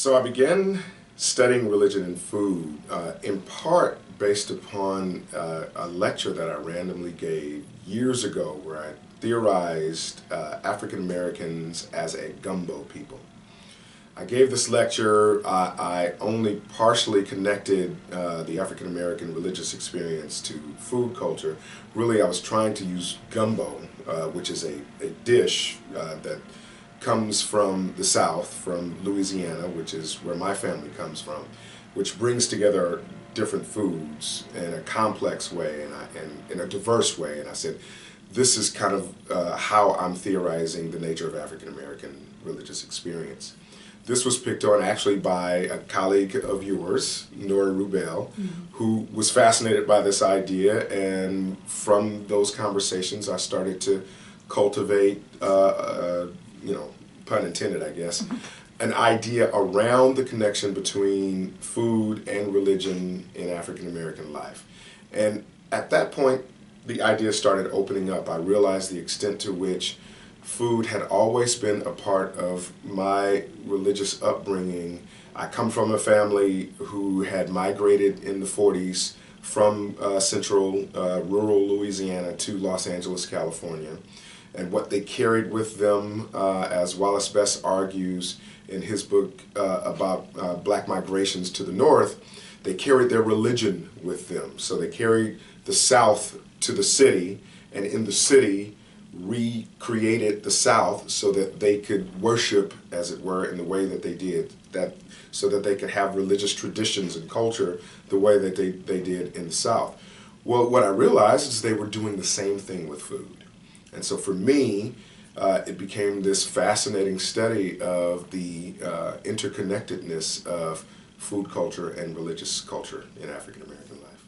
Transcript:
So I began studying religion and food in part based upon a lecture that I randomly gave years ago where I theorized African Americans as a gumbo people. I gave this lecture. I only partially connected the African American religious experience to food culture. Really, I was trying to use gumbo, which is a dish that comes from the South, from Louisiana, which is where my family comes from, which brings together different foods in a complex way and in a diverse way. And I said, this is kind of how I'm theorizing the nature of African American religious experience. This was picked on actually by a colleague of yours, Nora Rubel, who was fascinated by this idea, and from those conversations I started to cultivate, pun intended, I guess, an idea around the connection between food and religion in African American life. And at that point, the idea started opening up. I realized the extent to which food had always been a part of my religious upbringing. I come from a family who had migrated in the 40s from central rural Louisiana to Los Angeles, California. And what they carried with them, as Wallace Best argues in his book about black migrations to the north, they carried their religion with them. So they carried the South to the city, and in the city recreated the South so that they could worship, as it were, in the way that they did, that so that they could have religious traditions and culture the way that they did in the South. Well, what I realized is they were doing the same thing with food. And so for me, it became this fascinating study of the interconnectedness of food culture and religious culture in African American life.